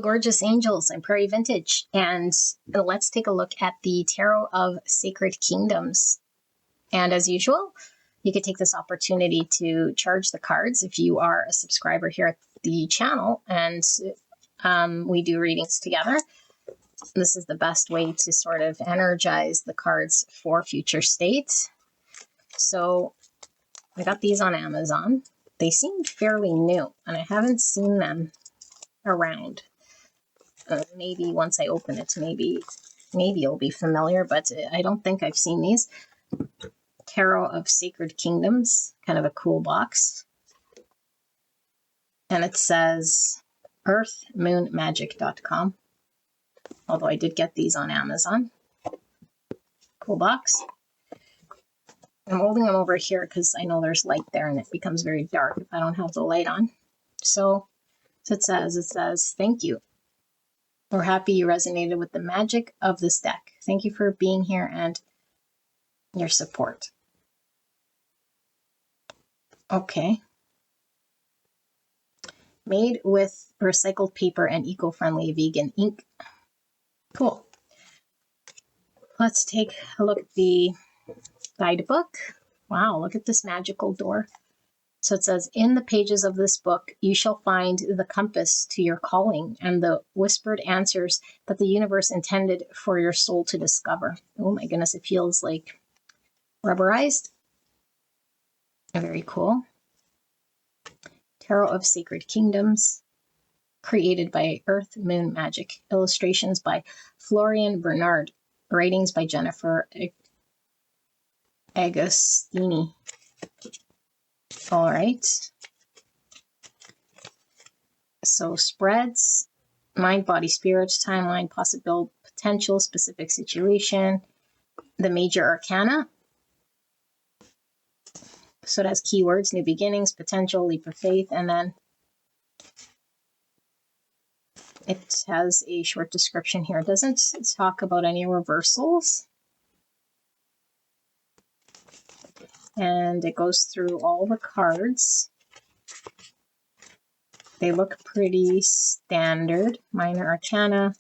gorgeous angels. I'm Prairie Vintage, and let's take a look at the Tarot of Sacred Kingdoms. And as usual, you could take this opportunity to charge the cards if you are a subscriber here at the channel, and we do readings together. This is the best way to sort of energize the cards for future state. So I got these on Amazon. They seemed fairly new, and I haven't seen them around. Maybe once I open it, maybe it'll be familiar, but I don't think I've seen these. Tarot of Sacred Kingdoms, kind of a cool box. And it says EarthMoonMagick.com. Although I did get these on Amazon. Cool box. I'm holding them over here because I know there's light there and it becomes very dark if I don't have the light on. So it says, thank you. We're happy you resonated with the magic of this deck. Thank you for being here and your support. Okay. Made with recycled paper and eco-friendly vegan ink. Cool. Let's take a look at the guidebook. Wow, look at this magical door. So it says, in the pages of this book, you shall find the compass to your calling and the whispered answers that the universe intended for your soul to discover. Oh my goodness, it feels like rubberized. Very cool. Tarot of Sacred Kingdoms, created by Earth Moon Magic. Illustrations by Florian Bernard. Writings by Jennifer Agostini. All right. So spreads, mind, body, spirit, timeline, possible, potential, specific situation, the major arcana. So it has keywords, new beginnings, potential, leap of faith, and then it has a short description here. It doesn't talk about any reversals. And it goes through all the cards. They look pretty standard. Minor arcana,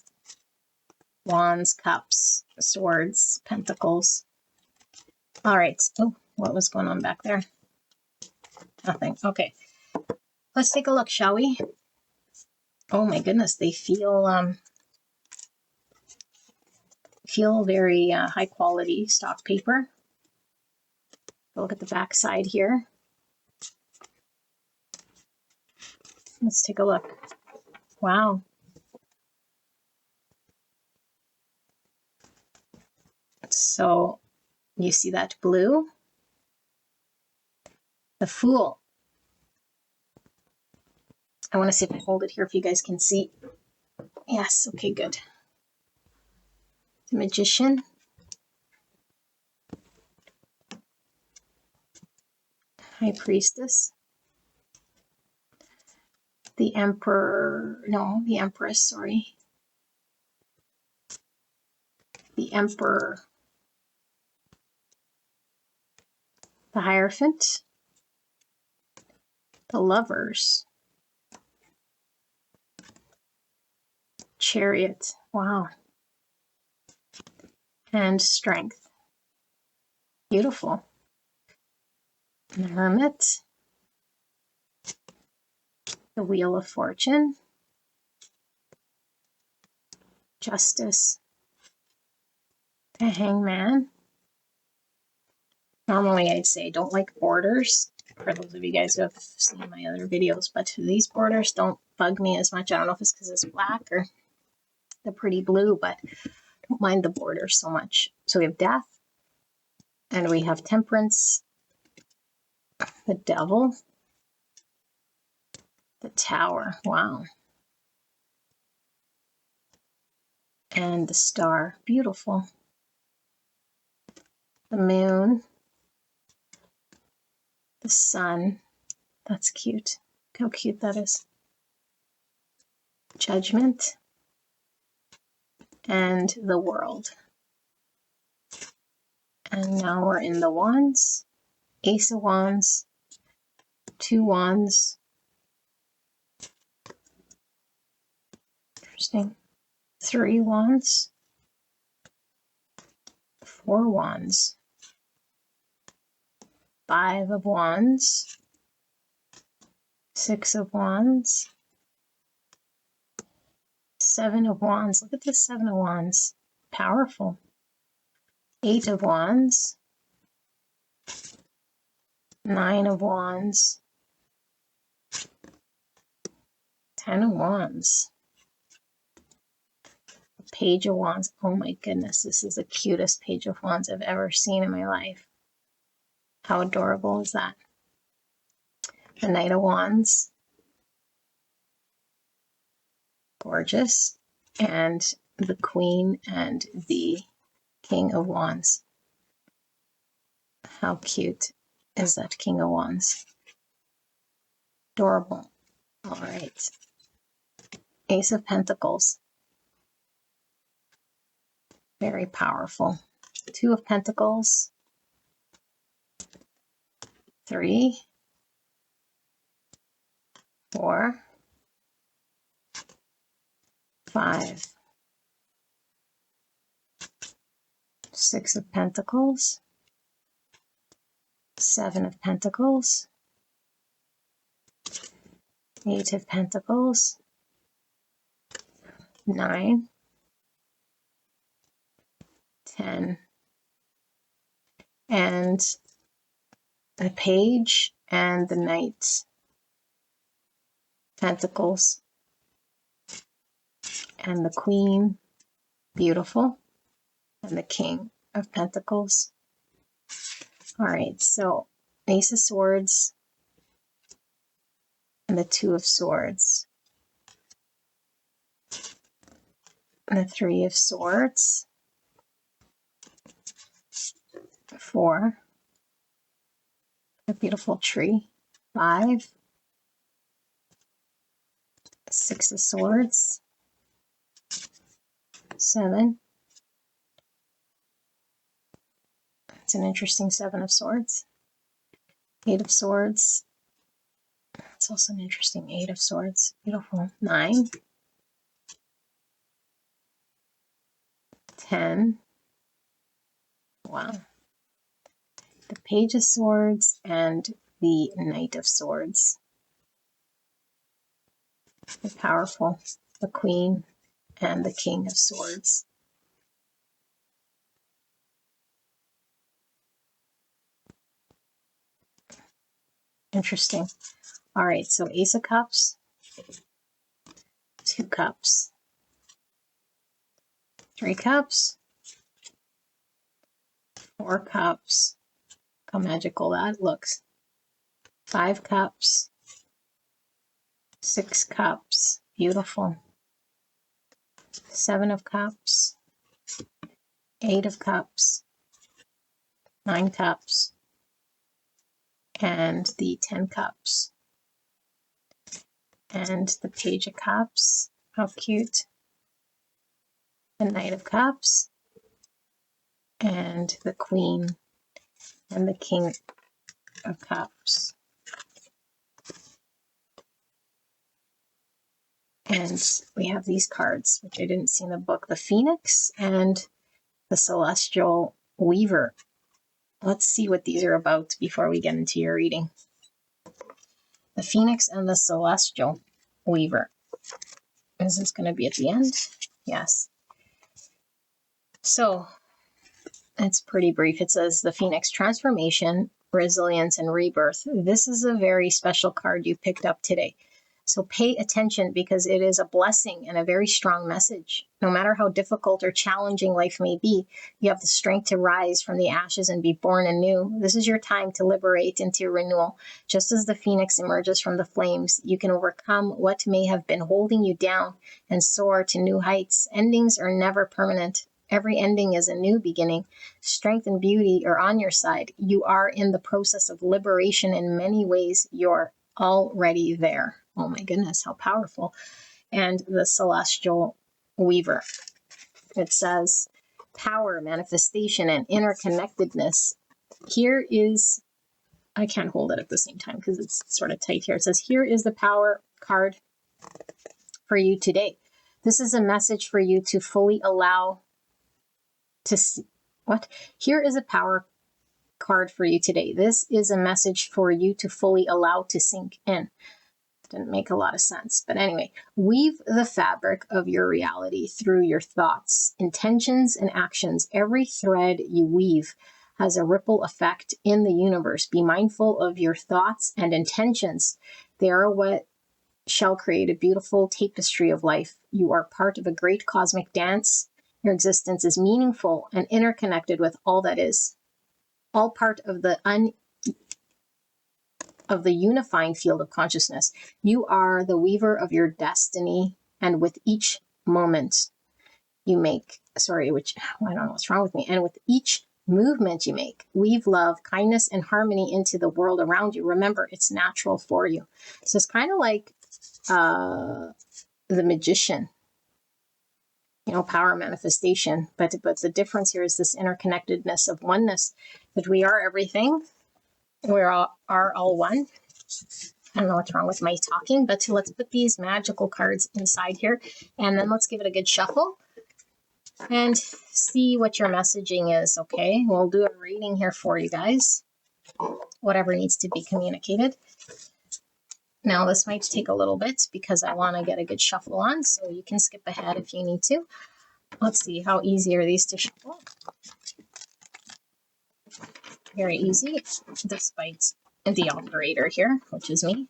wands, cups, swords, pentacles. All right. Oh, what was going on back there? Nothing. Okay. Let's take a look, shall we? Oh my goodness, they feel very high quality stock paper. Look at the back side here. Let's take a look. Wow. So you see that blue? The Fool. I want to see if I hold it here if you guys can see. Yes, okay, good. The Magician. High Priestess. The Emperor, no, the Empress, sorry. The Emperor. The Hierophant. The Lovers. Chariot. Wow. And Strength. Beautiful. The Hermit. The Wheel of Fortune. Justice. The Hangman. Normally I'd say I don't like borders, for those of you guys who have seen my other videos, but these borders don't bug me as much. I don't know if it's because it's black or the pretty blue, but I don't mind the border so much. So we have Death, and we have Temperance, the Devil, the Tower, wow, and the Star, beautiful, the Moon, the Sun, that's cute, look how cute that is, Judgment, and the World. And now we're in the Wands, Ace of Wands, 2 Wands, Interesting. 3 wands, 4 wands, 5 of wands, 6 of wands, 7 of wands. Look at the 7 of wands. Powerful. 8 of wands, 9 of wands, 10 of wands, Page of Wands. Oh my goodness, this is the cutest Page of Wands I've ever seen in my life. How adorable is that? The Knight of Wands. Gorgeous. And the Queen and the King of Wands. How cute is that King of Wands? Adorable. All right. Ace of Pentacles. Very powerful. 2 of Pentacles. 3, 4, 5, 6 of Pentacles, 7 of Pentacles, 8 of Pentacles, 9, 10, and the Page and the Knight. Pentacles and the Queen. Beautiful. And the King of Pentacles. All right, so Ace of Swords and the 2 of Swords. And the 3 of Swords. 4. A beautiful tree. 5. 6 of Swords. 7. It's an interesting 7 of Swords. 8 of Swords. It's also an interesting 8 of Swords. Beautiful. 9. 10. Wow. The Page of Swords and the Knight of Swords. They're powerful. The Queen and the King of Swords. Interesting. All right, so Ace of Cups, 2 cups, 3 cups, 4 cups. How magical that looks. 5 cups, 6 cups. Beautiful. 7 of Cups, 8 of Cups, 9 cups, and the 10 cups. And the Page of Cups. How cute. The Knight of Cups, and the Queen and the King of Cups. And we have these cards, which I didn't see in the book. The Phoenix and the Celestial Weaver. Let's see what these are about before we get into your reading. The Phoenix and the Celestial Weaver. Is this going to be at the end? Yes. So, it's pretty brief. It says the Phoenix, transformation, resilience, and rebirth. This is a very special card you picked up today. So pay attention because it is a blessing and a very strong message. No matter how difficult or challenging life may be, you have the strength to rise from the ashes and be born anew. This is your time to liberate into renewal. Just as the phoenix emerges from the flames, you can overcome what may have been holding you down and soar to new heights. Endings are never permanent. Every ending is a new beginning. Strength and beauty are on your side. You are in the process of liberation in many ways. You're already there. Oh my goodness, how powerful. And the Celestial Weaver. It says power, manifestation, and interconnectedness. Here is, I can't hold it at the same time because it's sort of tight here. It says, here is the power card for you today. This is a message for you to fully allow to see. What? Here is a power card for you today. This is a message for you to fully allow to sink in. Didn't make a lot of sense. But anyway, weave the fabric of your reality through your thoughts, intentions, and actions. Every thread you weave has a ripple effect in the universe. Be mindful of your thoughts and intentions. They are what shall create a beautiful tapestry of life. You are part of a great cosmic dance. Your existence is meaningful and interconnected with all that is. All part of the unifying field of consciousness. You are the weaver of your destiny, and with each moment you make, I don't know what's wrong with me, and with each movement you make, weave love, kindness, and harmony into the world around you. Remember, it's natural for you. So it's kind of like the magician, power manifestation. But the difference here is this interconnectedness of oneness, that we are everything. We are all one. I don't know what's wrong with my talking, but let's put these magical cards inside here, and then let's give it a good shuffle and see what your messaging is, okay? We'll do a reading here for you guys, whatever needs to be communicated. Now, this might take a little bit because I want to get a good shuffle on, so you can skip ahead if you need to. Let's see, how easy are these to shuffle? Very easy, despite the operator here, which is me.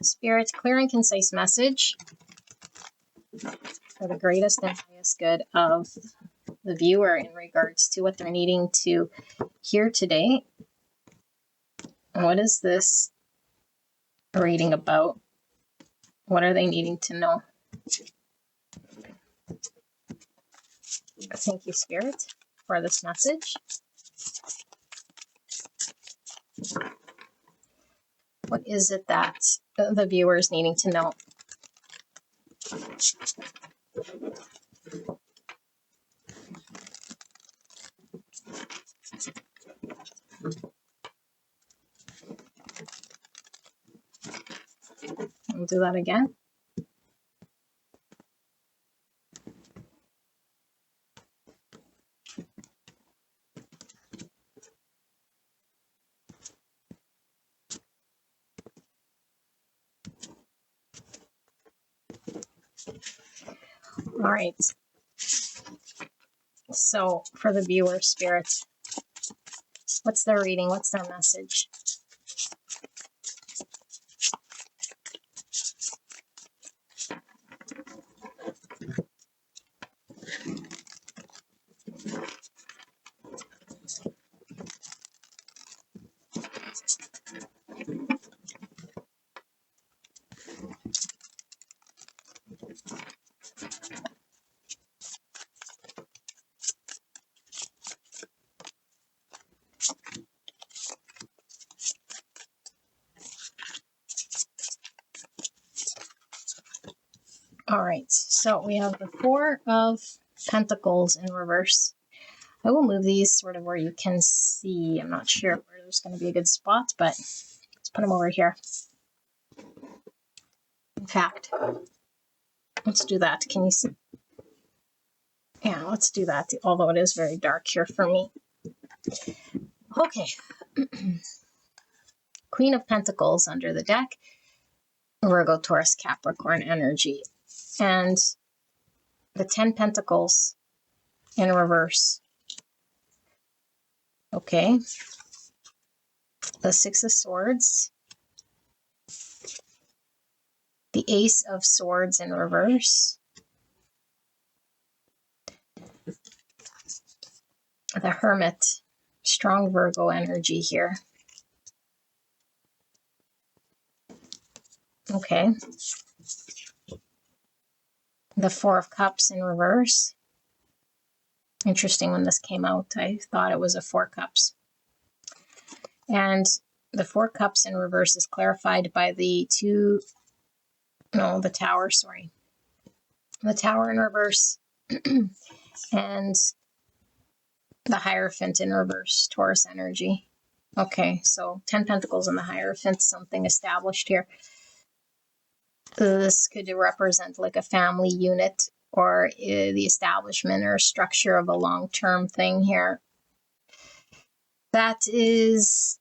Spirit, clear and concise message for the greatest and highest good of the viewer in regards to what they're needing to hear today. What is this reading about? What are they needing to know? Thank you, Spirit, for this message. What is it that the viewer is needing to know? We'll do that again. All right. So for the viewer, Spirit, what's their reading? What's their message? All right, so we have the Four of Pentacles in reverse. I will move these sort of where you can see. I'm not sure where there's going to be a good spot, but let's put them over here. In fact, let's do that. Can you see? Yeah, let's do that, although it is very dark here for me. Okay. Queen of Pentacles under the deck. Virgo, Taurus, Capricorn energy. And the 10 Pentacles in reverse. Okay. The Six of Swords. The Ace of Swords in reverse. The Hermit. Strong Virgo energy here. Okay. The Four of Cups in reverse. Interesting, when this came out, I thought it was a Four Cups. And the Four Cups in reverse is clarified by the the Tower, sorry. The Tower in reverse and the Hierophant in reverse, Taurus energy. Okay, so 10 Pentacles in the Hierophant, something established here. This could represent like a family unit or the establishment or structure of a long-term thing here. That is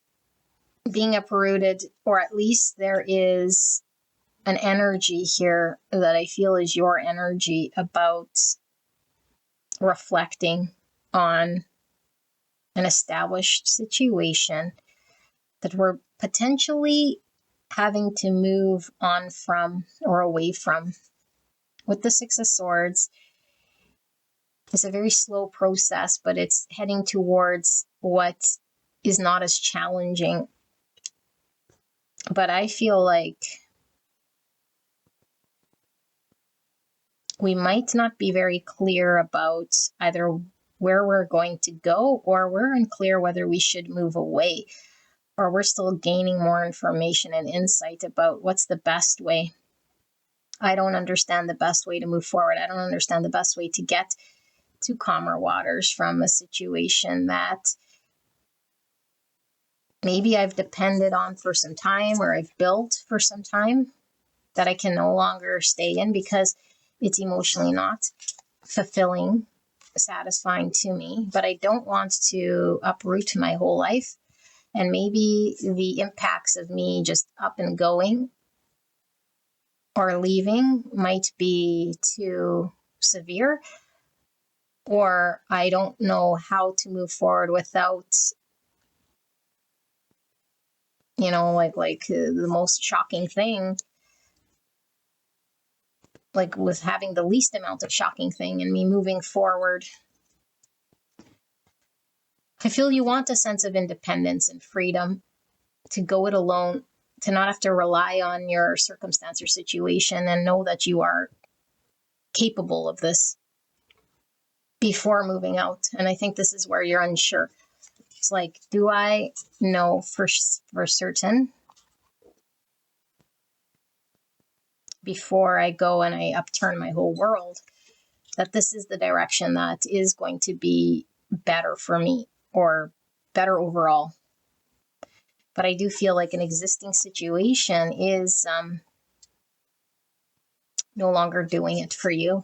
being uprooted, or at least there is an energy here that I feel is your energy about reflecting on an established situation that we're potentially having to move on from or away from. With the Six of Swords, it's a very slow process, but it's heading towards what is not as challenging. But I feel like we might not be very clear about either where we're going to go, or we're unclear whether we should move away, or we're still gaining more information and insight about what's the best way. I don't understand the best way to move forward. I don't understand the best way to get to calmer waters from a situation that maybe I've depended on for some time, or I've built for some time, that I can no longer stay in because it's emotionally not fulfilling, satisfying to me. But I don't want to uproot my whole life. And maybe the impacts of me just up and going or leaving might be too severe, or I don't know how to move forward without, like the most shocking thing, like with having the least amount of shocking thing and me moving forward. I feel you want a sense of independence and freedom to go it alone, to not have to rely on your circumstance or situation, and know that you are capable of this before moving out. And I think this is where you're unsure. It's like, do I know for certain before I go and I upturn my whole world that this is the direction that is going to be better for me or better overall? But I do feel like an existing situation is no longer doing it for you.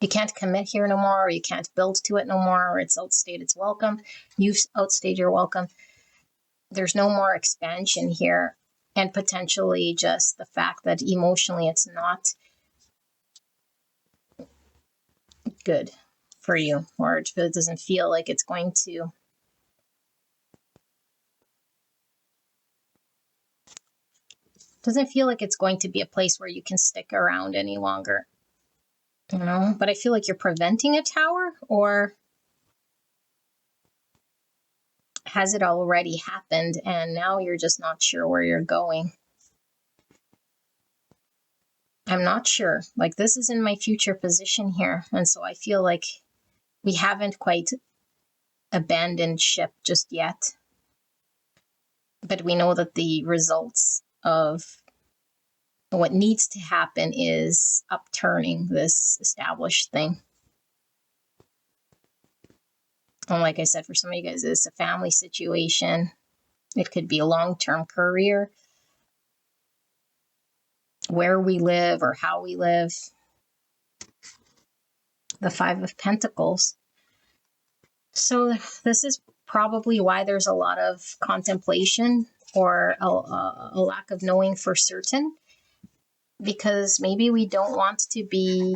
You can't commit here no more, or you can't build to it no more, or it's outstayed its welcome. You've outstayed your welcome. There's no more expansion here. And potentially just the fact that emotionally it's not good for you, or it doesn't feel like it's going to be a place where you can stick around any longer. But I feel like you're preventing a tower, or has it already happened and now you're just not sure where you're going? I'm not sure. Like, this is in my future position here. And so I feel like we haven't quite abandoned ship just yet. But we know that the results of what needs to happen is upturning this established thing. And like I said, for some of you guys, it's a family situation. It could be a long-term career, where we live or how we live. The Five of Pentacles. So this is probably why there's a lot of contemplation or a lack of knowing for certain, because maybe we don't want to be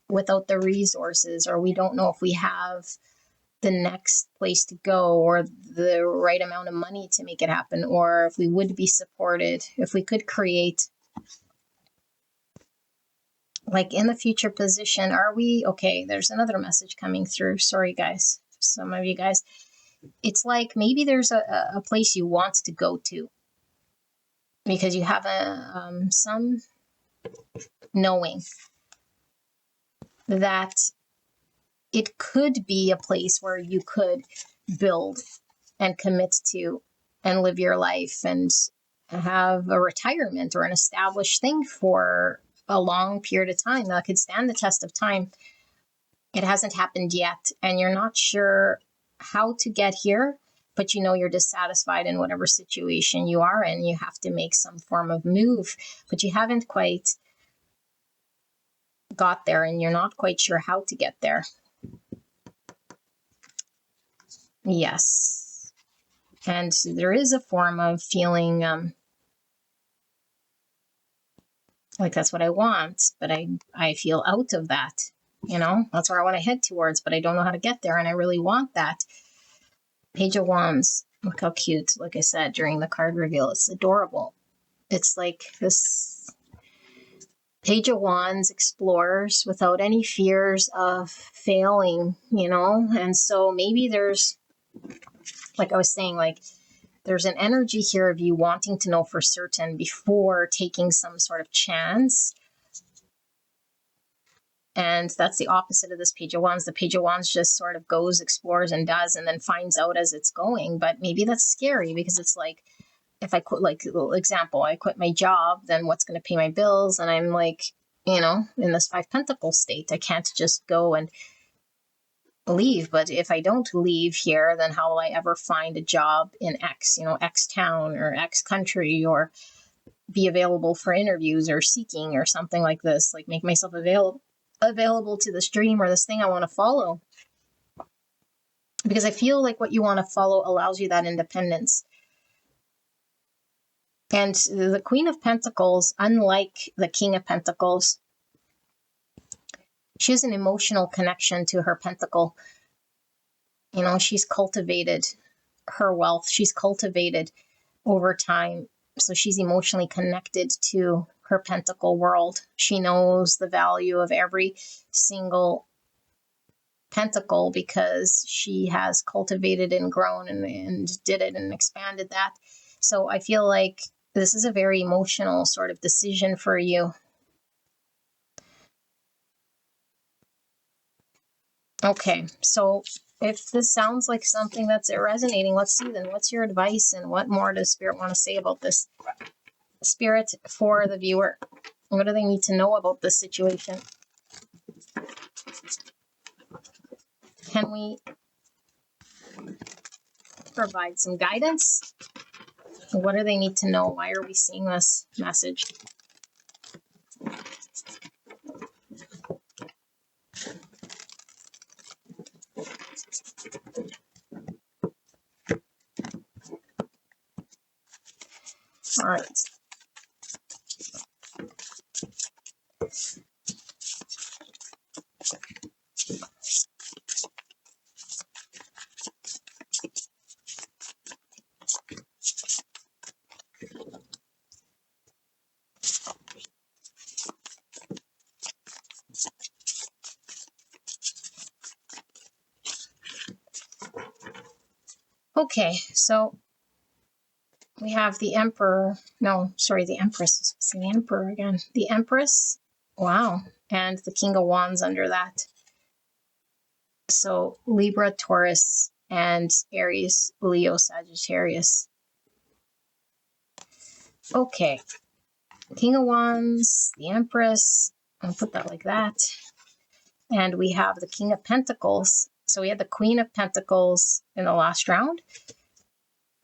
without the resources, or we don't know if we have the next place to go or the right amount of money to make it happen, or if we would be supported, if we could create, like in the future position, are we okay? There's another message coming through. Sorry, guys. Some of you guys, it's like maybe there's a place you want to go to because you have some knowing that it could be a place where you could build and commit to and live your life and have a retirement or an established thing for a long period of time that could stand the test of time. It hasn't happened yet, and you're not sure how to get here, but you know you're dissatisfied in whatever situation you are in. You have to make some form of move, but you haven't quite got there, and you're not quite sure how to get there. Yes. And there is a form of feeling like that's what I want, but I feel out of that. You know, that's where I want to head towards, but I don't know how to get there, and I really want that. Page of Wands. Look how cute. Like I said, during the card reveal, it's adorable. It's like this Page of Wands explores without any fears of failing, you know? And so maybe there's, like I was saying, like there's an energy here of you wanting to know for certain before taking some sort of chance. And that's the opposite of this Page of Wands. The Page of Wands just sort of goes, explores, and does, and then finds out as it's going. But maybe that's scary because it's like, if I quit, like, example, I quit my job, then what's going to pay my bills? And I'm like, you know, in this Five Pentacles state, I can't just go and leave. But if I don't leave here, then how will I ever find a job in X, you know, X town or X country, or be available for interviews or seeking or something like this, like make myself available to this dream or this thing I want to follow? Because I feel like what you want to follow allows you that independence. And the Queen of Pentacles, unlike the King of Pentacles, she has an emotional connection to her pentacle. You know, she's cultivated her wealth. She's cultivated over time. So she's emotionally connected to her pentacle world. She knows the value of every single pentacle because she has cultivated and grown and did it and expanded that. So I feel like this is a very emotional sort of decision for you. Okay, so if this sounds like something that's resonating, let's see then. What's your advice and what more does Spirit want to say about this? Spirit, for the viewer, what do they need to know about this situation? Can we provide some guidance? What do they need to know? Why are we seeing this message? All right. Okay, so we have the Emperor. No, sorry, the Empress. It's the Emperor again. The Empress. Wow. And the King of Wands under that. So Libra, Taurus, and Aries, Leo, Sagittarius. Okay. King of Wands, the Empress. I'll put that like that. And we have the King of Pentacles. So we had the Queen of Pentacles in the last round.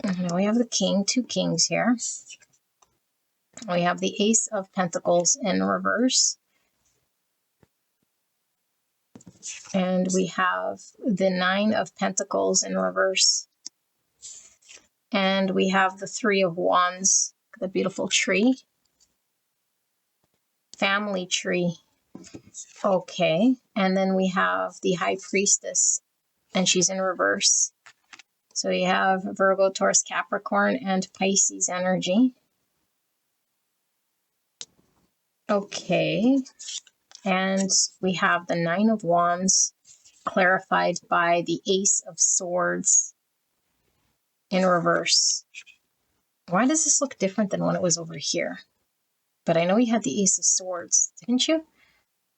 And now we have the King, two Kings here. We have the Ace of Pentacles in reverse. And we have the Nine of Pentacles in reverse. And we have the Three of Wands, the beautiful tree. Family tree. Okay. And then we have the High Priestess, and she's in reverse. So we have Virgo, Taurus, Capricorn, and Pisces energy. Okay. And we have the Nine of Wands clarified by the Ace of Swords in reverse. Why does this look different than when it was over here? But I know you had the Ace of Swords, didn't you?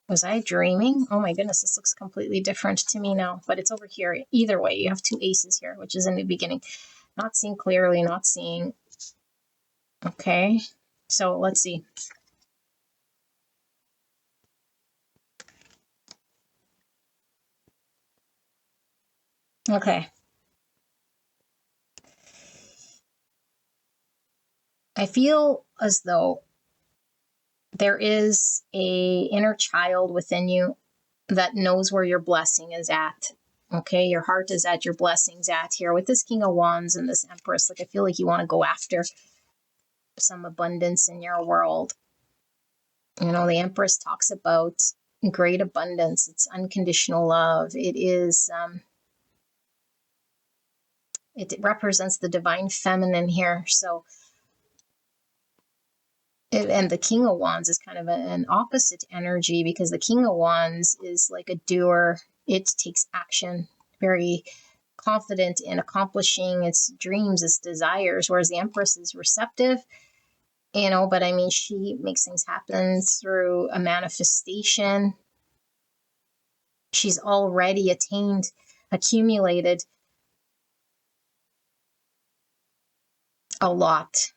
Was I dreaming? Oh my goodness, this looks completely different to me now, but it's over here. Either way, you have two aces here, which is a new beginning. Not seeing clearly, not seeing. Okay, so let's see. Okay. I feel as though there is a inner child within you that knows where your blessing is at. Okay, your heart is at, your blessing's at here. With this King of Wands and this Empress, like I feel like you want to go after some abundance in your world. You know, the Empress talks about great abundance. It's unconditional love. It is, it represents the divine feminine here. So, and the King of Wands is kind of an opposite energy, because the King of Wands is like a doer. It takes action, very confident in accomplishing its dreams, its desires, whereas the Empress is receptive, you know, but I mean, she makes things happen through a manifestation. She's already attained, accumulated a lot.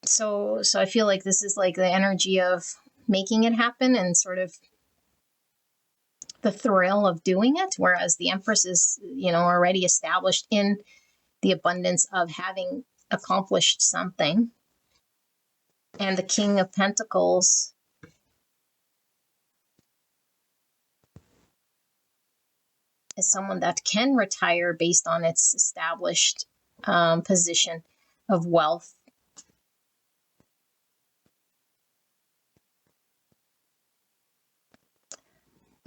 So I feel like this is like the energy of making it happen and sort of the thrill of doing it, whereas the Empress is, you know, already established in the abundance of having accomplished something. And the King of Pentacles is someone that can retire based on its established position of wealth.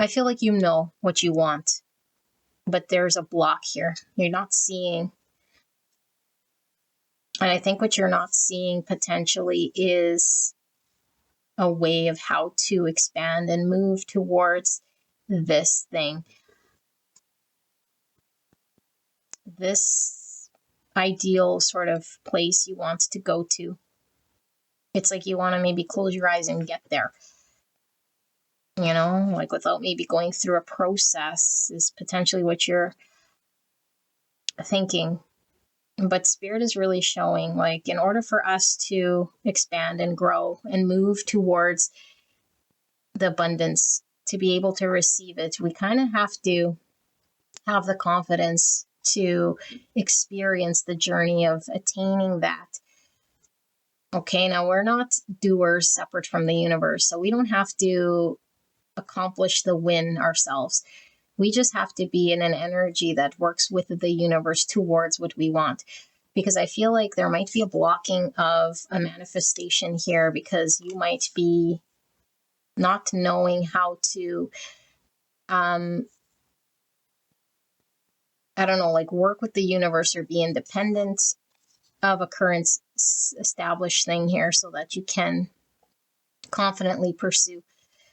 I feel like you know what you want, but there's a block here. You're not seeing. And I think what you're not seeing potentially is a way of how to expand and move towards this thing. This ideal sort of place you want to go to. It's like you want to maybe close your eyes and get there. You know, like without maybe going through a process is potentially what you're thinking. But Spirit is really showing, like, in order for us to expand and grow and move towards the abundance, to be able to receive it, we kind of have to have the confidence to experience the journey of attaining that. Okay, now we're not doers separate from the universe, so we don't have to accomplish the win ourselves. We just have to be in an energy that works with the universe towards what we want. Because I feel like there might be a blocking of a manifestation here, because you might be not knowing how to, I don't know, like work with the universe or be independent of a current established thing here so that you can confidently pursue.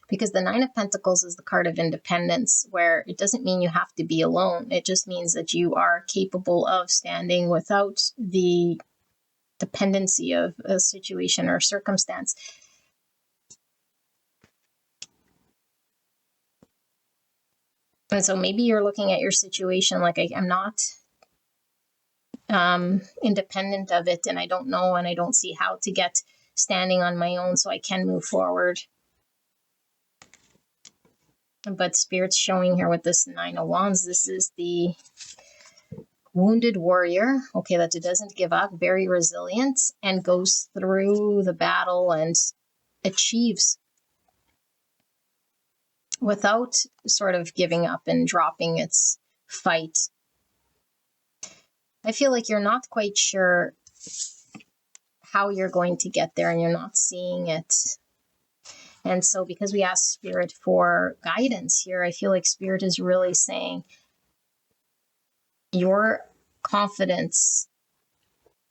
Because the Nine of Pentacles is the card of independence, where it doesn't mean you have to be alone. It just means that you are capable of standing without the dependency of a situation or circumstance. And so maybe you're looking at your situation like, I'm not independent of it, and I don't know, and I don't see how to get standing on my own so I can move forward. But Spirit's showing here with this Nine of Wands, this is the wounded warrior, okay, that doesn't give up, very resilient, and goes through the battle and achieves without sort of giving up and dropping its fight. I feel like you're not quite sure how you're going to get there, and you're not seeing it. And so because we ask Spirit for guidance here, I feel like Spirit is really saying your confidence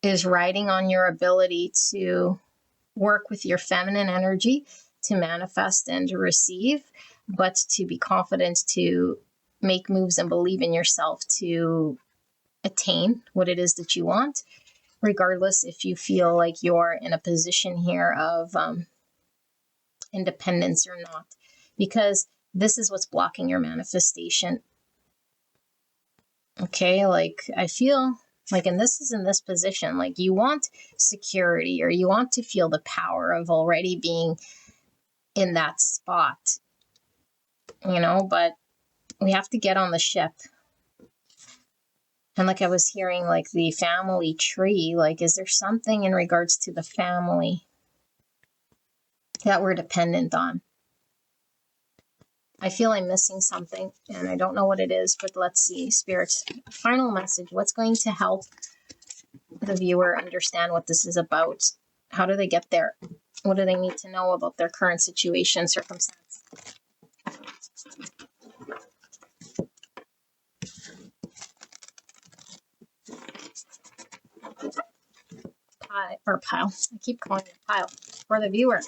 is riding on your ability to work with your feminine energy to manifest and to receive, but to be confident to make moves and believe in yourself to attain what it is that you want, regardless if you feel like you're in a position here of independence or not, because this is what's blocking your manifestation. Okay, like I feel like, and this is in this position, like you want security, or you want to feel the power of already being in that spot, you know, but we have to get on the ship. And like I was hearing like the family tree, like is there something in regards to the family that we're dependent on? I feel I'm missing something and I don't know what it is, but let's see. Spirit's final message. What's going to help the viewer understand what this is about? How do they get there? What do they need to know about their current situation, circumstance? Pile. I keep calling it pile. For the viewer,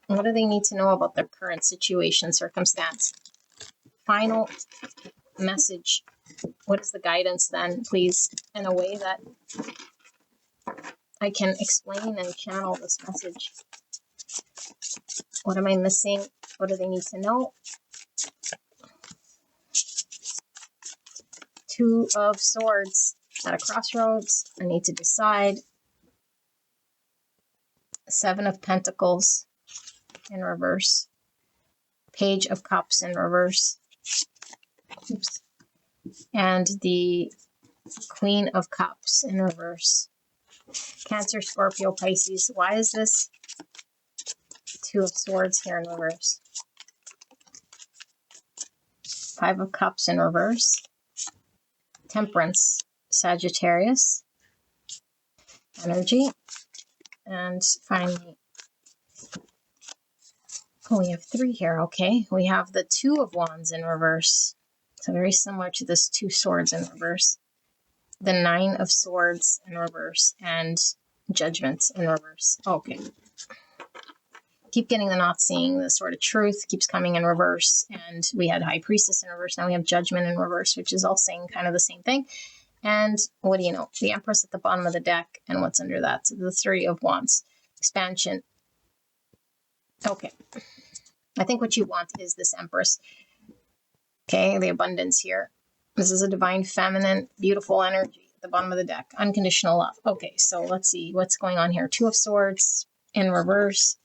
what do they need to know about their current situation, circumstance? Final message. What is the guidance then, please, in a way that I can explain and channel this message? What am I missing? What do they need to know? Two of Swords at a crossroads. I need to decide. Seven of Pentacles in reverse. Page of Cups in reverse. Oops. And the Queen of Cups in reverse. Cancer, Scorpio, Pisces. Why is this Two of Swords here in reverse? Five of Cups in reverse. Temperance, Sagittarius energy. And finally, we have three here. Okay, we have the Two of Wands in reverse. So very similar to this Two Swords in reverse. The Nine of Swords in reverse and Judgment in reverse. Okay. Keep getting the not seeing the Sword of Truth keeps coming in reverse, and we had High Priestess in reverse. Now we have Judgment in reverse, which is all saying kind of the same thing. And what do you know? The Empress at the bottom of the deck, and what's under that? The Three of Wands. Expansion. Okay. I think what you want is this Empress. Okay, the abundance here. This is a divine feminine, beautiful energy at the bottom of the deck. Unconditional love. Okay, so let's see what's going on here. Two of Swords in reverse.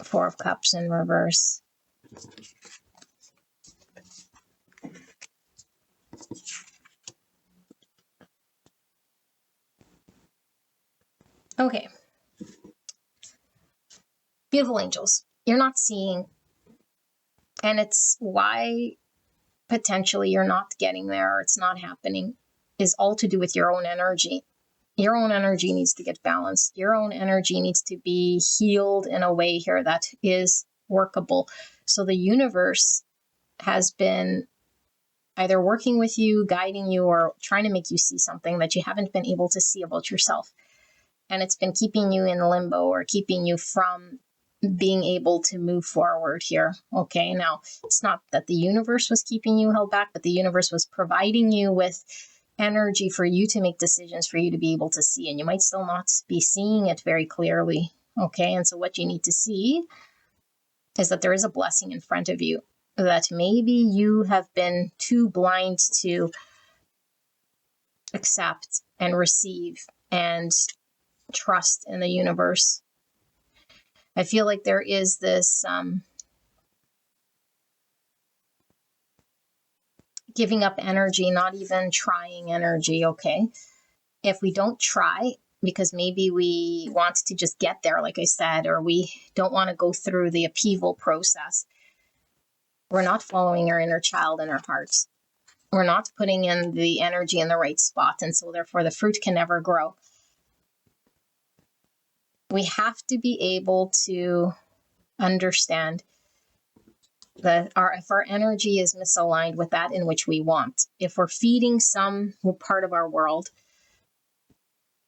Four of Cups in reverse. Okay. Beautiful angels. You're not seeing, and it's why potentially you're not getting there or it's not happening, is all to do with your own energy. Your own energy needs to get balanced. Your own energy needs to be healed in a way here that is workable. So the universe has been either working with you, guiding you, or trying to make you see something that you haven't been able to see about yourself. And it's been keeping you in limbo or keeping you from being able to move forward here. Okay, now it's not that the universe was keeping you held back, but the universe was providing you with energy for you to make decisions, for you to be able to see. And you might still not be seeing it very clearly. Okay, and so what you need to see is that there is a blessing in front of you, that maybe you have been too blind to accept and receive and trust in the universe. I feel like there is this giving up energy, not even trying energy, okay? If we don't try, because maybe we want to just get there, like I said, or we don't want to go through the upheaval process, we're not following our inner child in our hearts. We're not putting in the energy in the right spot, and so therefore the fruit can never grow. We have to be able to understand that if our energy is misaligned with that in which we want, if we're feeding some part of our world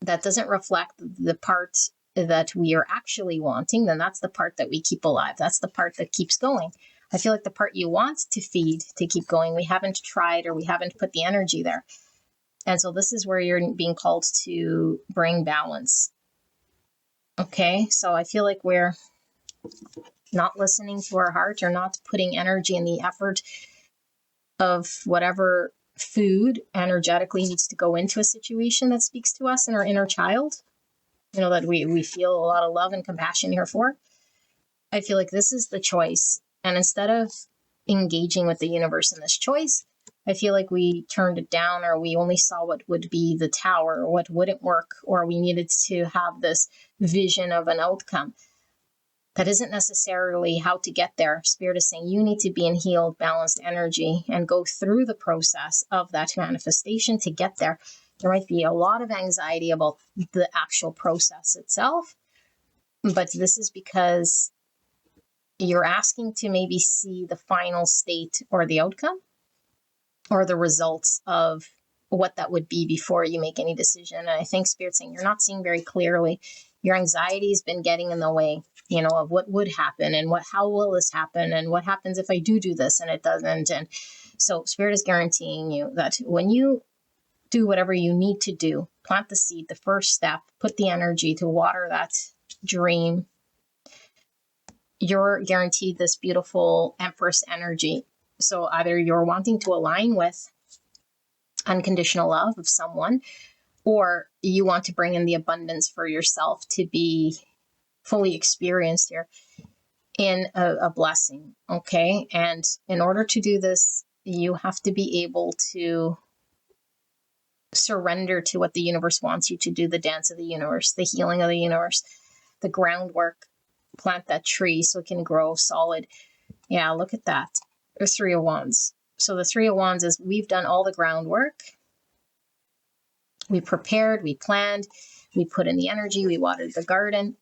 that doesn't reflect the part that we are actually wanting, then that's the part that we keep alive. That's the part that keeps going. I feel like the part you want to feed to keep going, we haven't tried or we haven't put the energy there. And so this is where you're being called to bring balance. Okay, so I feel like we're not listening to our heart or not putting energy in the effort of whatever food energetically needs to go into a situation that speaks to us and our inner child, you know, that we feel a lot of love and compassion here for. I feel like this is the choice. And instead of engaging with the universe in this choice, I feel like we turned it down, or we only saw what would be the tower, or what wouldn't work, or we needed to have this vision of an outcome. That isn't necessarily how to get there. Spirit is saying you need to be in healed, balanced energy and go through the process of that manifestation to get there. There might be a lot of anxiety about the actual process itself, but this is because you're asking to maybe see the final state or the outcome or the results of what that would be before you make any decision. And I think Spirit's saying you're not seeing very clearly. Your anxiety has been getting in the way, you know, of what would happen and how will this happen and what happens if I do this and it doesn't. And so Spirit is guaranteeing you that when you do whatever you need to do, plant the seed, the first step, put the energy to water that dream, you're guaranteed this beautiful Empress energy. So either you're wanting to align with unconditional love of someone, or you want to bring in the abundance for yourself to be fully experienced here in a blessing. Okay. And in order to do this, you have to be able to surrender to what the universe wants you to do, the dance of the universe, the healing of the universe, the groundwork. Plant that tree so it can grow solid. Yeah, look at that. The Three of Wands. So the Three of Wands is we've done all the groundwork. We prepared, we planned, we put in the energy, we watered the garden,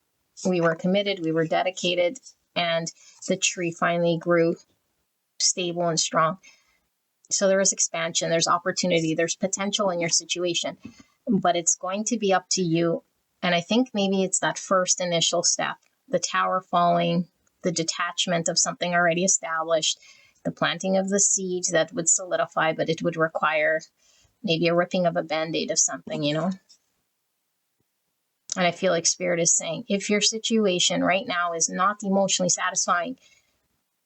we were committed, we were dedicated, and the tree finally grew stable and strong. So there is expansion, there's opportunity, there's potential in your situation, but it's going to be up to you. And I think maybe it's that first initial step, the tower falling, the detachment of something already established, the planting of the seed that would solidify, but it would require maybe a ripping of a band-aid of something, you know? And I feel like Spirit is saying, if your situation right now is not emotionally satisfying,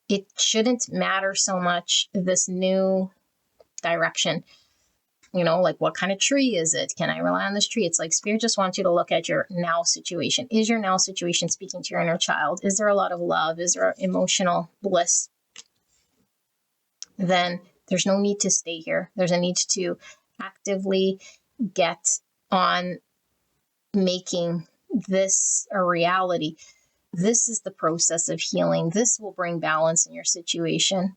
it shouldn't matter so much this new direction. You know, like what kind of tree is it? Can I rely on this tree? It's like Spirit just wants you to look at your now situation. Is your now situation speaking to your inner child? Is there a lot of love? Is there emotional bliss? Then there's no need to stay here. There's a need to actively get on making this a reality. This is the process of healing. This will bring balance in your situation.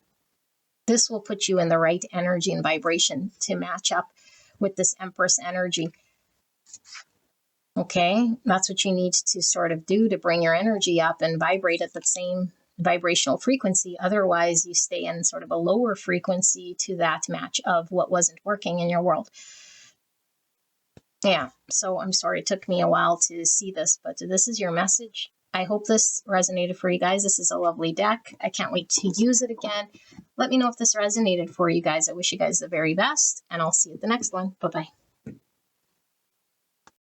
This will put you in the right energy and vibration to match up with this Empress energy. Okay, that's what you need to sort of do to bring your energy up and vibrate at the same vibrational frequency. Otherwise, you stay in sort of a lower frequency to that match of what wasn't working in your world. Yeah, so I'm sorry it took me a while to see this, but this is your message. I hope this resonated for you guys. This is a lovely deck. I can't wait to use it again. Let me know if this resonated for you guys. I wish you guys the very best, and I'll see you at the next one. Bye-bye.